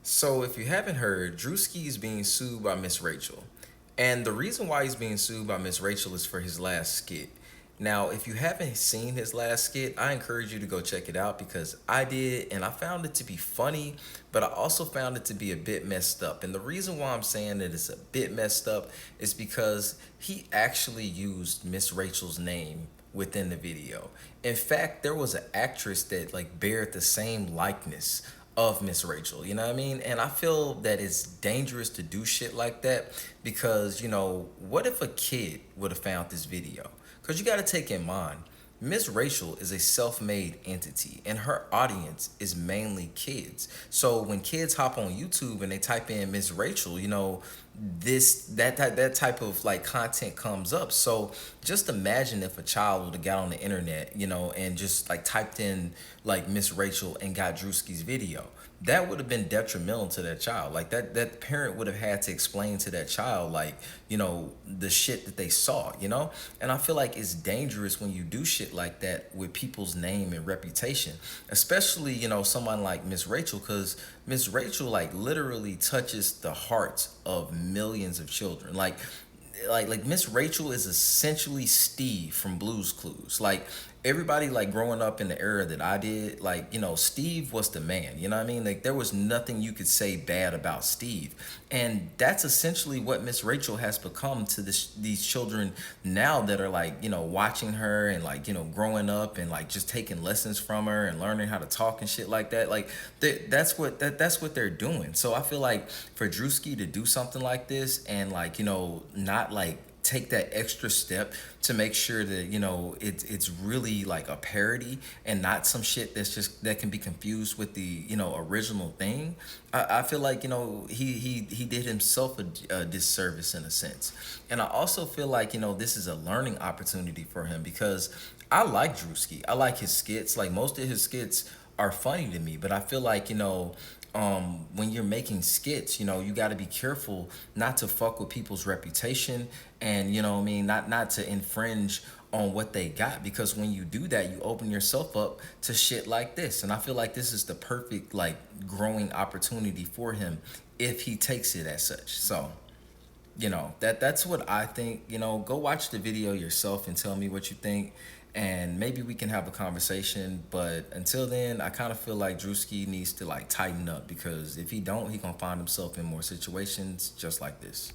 So, if you haven't heard, Druski is being sued by Miss Rachel. And the reason why he's being sued by Miss Rachel is for his last skit. Now, if you haven't seen his last skit, I encourage you to go check it out because I did and I found it to be funny, but I also found it to be a bit messed up. And the reason why I'm saying that it's a bit messed up is because he actually used Miss Rachel's name within the video. In fact, there was an actress that like bared the same likeness of Miss Rachel, you know what I mean? And I feel that it's dangerous to do shit like that because, what if a kid would have found this video? Because you got to take in mind, Miss Rachel is a self-made entity and her audience is mainly kids. So when kids hop on YouTube and they type in Miss Rachel, that type of like content comes up. So just imagine if a child would have got on the internet, and just like typed in like Miss Rachel and got Druski's video. That would have been detrimental to that child. Like that parent would have had to explain to that child like, the shit that they saw. And I feel like it's dangerous when you do shit like that with people's name and reputation, especially, someone like Miss Rachel, because Miss Rachel like literally touches the hearts of millions of children. Like Miss Rachel is essentially Steve from Blue's Clues. Like everybody like growing up in the era that I did, like, Steve was the man. You know what I mean? Like there was nothing you could say bad about Steve. And that's essentially what Miss Rachel has become to these children now that are like, watching her and like, growing up and like just taking lessons from her and learning how to talk and shit like that. Like that's what they're doing. So I feel like for Druski to do something like this and like, not like take that extra step to make sure that it's really like a parody and not some shit that can be confused with the original thing. I feel like he did himself a disservice in a sense. And I also feel like this is a learning opportunity for him because I like Drewski. I like his skits. Like most of his skits are funny to me, but I feel like when you're making skits, you got to be careful not to fuck with people's reputation, and what I mean, not to infringe on what they got, because when you do that, you open yourself up to shit like this. And I feel like this is the perfect like growing opportunity for him if he takes it as such. So that's what I think. Go watch the video yourself and tell me what you think, and maybe we can have a conversation. But until then, I kind of feel like Drewski needs to like tighten up, because if he don't, he gonna find himself in more situations just like this.